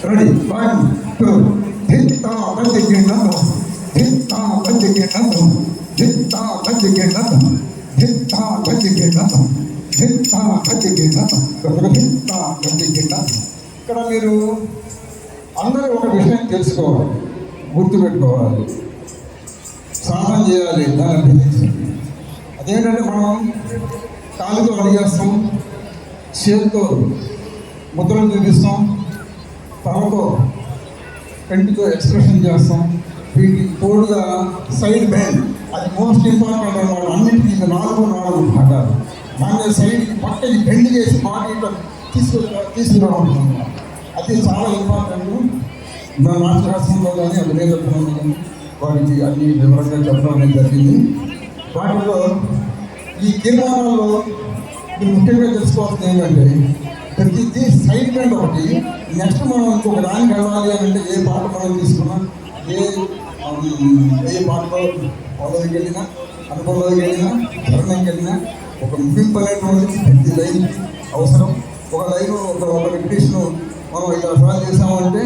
Ready? 1, 2. Hitta bajiginato. Hitta bajiginato. Hitta bajiginato. Hitta bajiginato. Hitta bajiginato. Hitta bajiginato. ఇక్కడ మీరు అందరూ ఒక విషయం తెలుసుకోవాలి, గుర్తుపెట్టుకోవాలి, సాధన చేయాలి. దాని అభ్యర్థించాలి. అదేంటంటే మనం కాలుతో అడిగేస్తాం, చేతితో ముద్రలు చూపిస్తాం, తలతో కంటితో ఎక్స్ప్రెషన్ చేస్తాం. వీటికి తోడుగా సైడ్ బ్యాండ్, అది మోస్ట్ ఇంపార్టెంట్ అన్నమాట. అన్నింటికి ఇది నాలుగు భాగాలు. దాన్ని సైడ్ పక్కకి బెండ్ చేసి బాడీ తీసుకురావడం, అది చాలా ఇంపార్టెంట్. నా నాటశాస్త్రంలో కానీ అభినేతత్వంలో కానీ వారికి అన్ని వివరంగా చెప్పడం అనేది జరిగింది. వాటిలో ఈ తీర్మానాల్లో మీరు ముఖ్యంగా తెలుసుకోవాల్సింది ఏంటంటే, ప్రతిదీ సైడ్ బ్యాండ్ ఒకటి. నెక్స్ట్ మనం ఇంకొక దానికి వెళ్ళాలి అని అంటే, ఏ పాట మనం తీసుకున్నా, ఏ పాటలో పొలకి వెళ్ళినా, అనుభవంలోకి వెళ్ళినా, చరణంకి వెళ్ళినా ఒక ముగింపు అనేటువంటి ప్రతి లైన్ అవసరం. ఒక లైన్ ఒక రిపిటేషన్ మనం 5 సార్లు చేసామంటే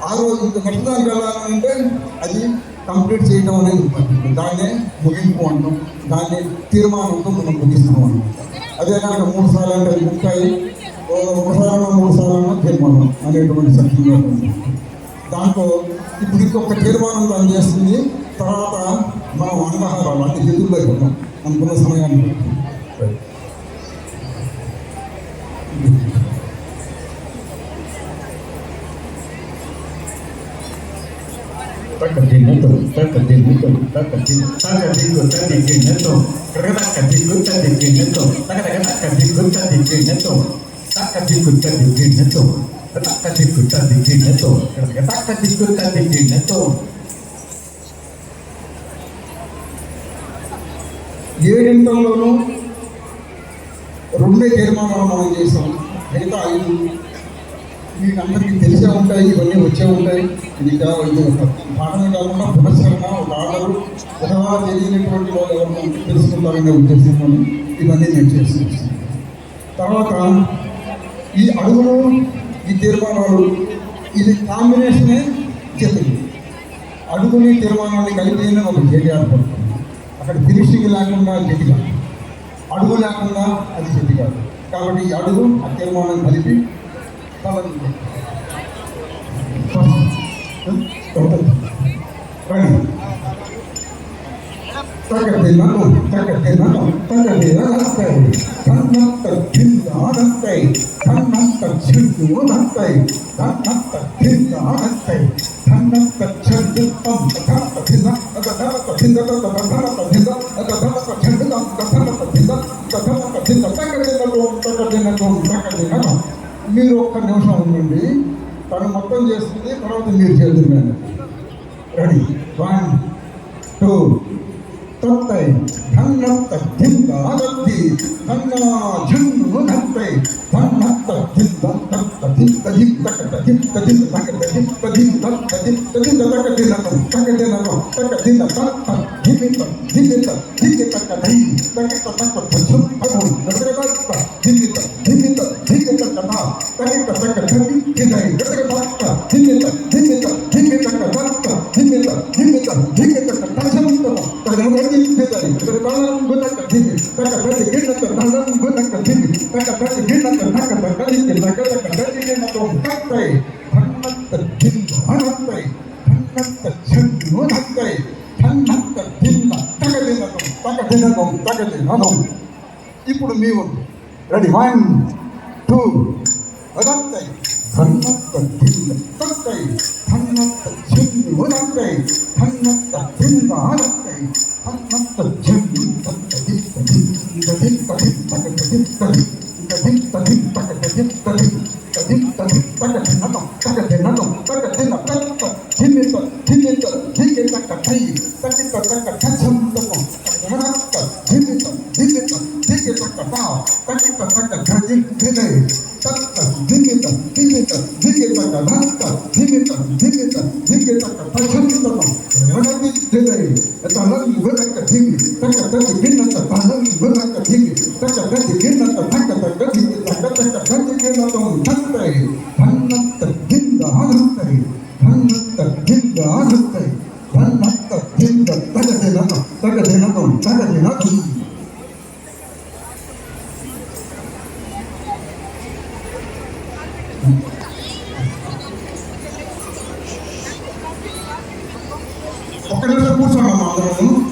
ఆ రోజు ఇంత నెక్స్ట్ దానికి వెళ్ళాలంటే అది కంప్లీట్ చేయడం అనేది దాన్నే ముగింపు అంటాం. దాన్ని తీర్మానంతో మనం ముగిస్తాం అనమాట. అదే కనుక 3 సార్లు అంటే అది ముక్కాయి, 1 సార్లు 3 సార్లు తీర్మానం అనేటువంటి సత్యంగా ఉంది. దాంట్లో ఇప్పుడు ఇంకొక తీర్మానం దాన్ని చేస్తుంది. తర్వాత మనం అన్నహారాలు అంటే ఎదురులో అయిపోతాం అనుకున్న సమయానికి. ఏడింతల్లోనూ 2 తీర్మానాలు మనం చేసాం. మిగతా 5 మీకు అందరికీ తెలిసే ఉంటాయి, ఇవన్నీ వచ్చే ఉంటాయి. ఇది పాఠమే కాకుండా పునశ్చరణ, ఒక ఆర్డరు, ఒకవేళ తెలియనటువంటి వాళ్ళు ఎవరు తెలుసుకుంటారనే ఉద్దేశంతో ఇవన్నీ నేను చేస్తున్నాను. తర్వాత ఈ అడుగులు, ఈ తీర్మానాలు, ఇది కాంబినేషనే చెప్పింది. అడుగుని తీర్మానాన్ని కలిపి ఒక జేడి ఏర్పడుతుంది. అక్కడ ఫినిషింగ్ లేకుండా జటి కాదు, అడుగు లేకుండా అది జటి కాదు. కాబట్టి ఈ అడుగు ఆ తీర్మానం కలిపి మీరు ఒక్క నిమిషం ఉండండి. తను మొత్తం చేస్తుంది, తర్వాత మీరు చేద్దాం. రెడీ? 1, 2. తత్తై ధన్నత్త ధింద దత్తి ధన్నా ఝన్ను నత్తై ధన్నత్త ధింద తత్త ధింద ధింద తక్క ధింద ధింద తక్క ధింద ధింద తక్క ధింద తక్క ధింద తక్క ధింద తక్క ధింద తక్క ధింద ధింద ధింద తక్క ధై తక్క తక్క ధం భగం దత్తక ధింద ధింద ధింద తక్క నా తక్క తక్క ధం ధిందై దత్తక తక్క ధింద ధింద ధింద తక్క తక్క ధింద ధింద ధింద తక్క ధం ఇప్పుడు మేము రెడీ? 1, 2. వదంతై ధన్నత్త ధింద తక్కై ధన్నత్త ఝన్ను వదంతై ధన్నత్త ధింద ఆదత్తై ధన్నత్త ఝన్ను తక్క ధింద ధింద ధింద తక్క ధింద ధింద ధింద తక్క ధింద ధింద ధింద తక్క ధింద తక్క ధింద తక్క ధింద తక్క ధింద ధింద ధింద తక్క ధై తక్క తక్క ఝం తక్క ధనత్త ధింద ధింద ధింద తక్క తా తక్క తక్క ఝం ధిందై తక్క ధింద ధింద ధింద తక్క ధనత్త ధింద ధింద ధింద తక్క ఝం తక్క ధనత్త ధిందై తనన్ వదక ధింద తక్క తక్క ధింద తనన్ వదక ధింద తక్క తక్క ధింద తక్క తక్క ధింద తక్క తక్క ధింద తక్క ధనత్త ధింద తగదినకం తగదినకం. ఒక్క నిమిషం కూర్చోండి అందరూ.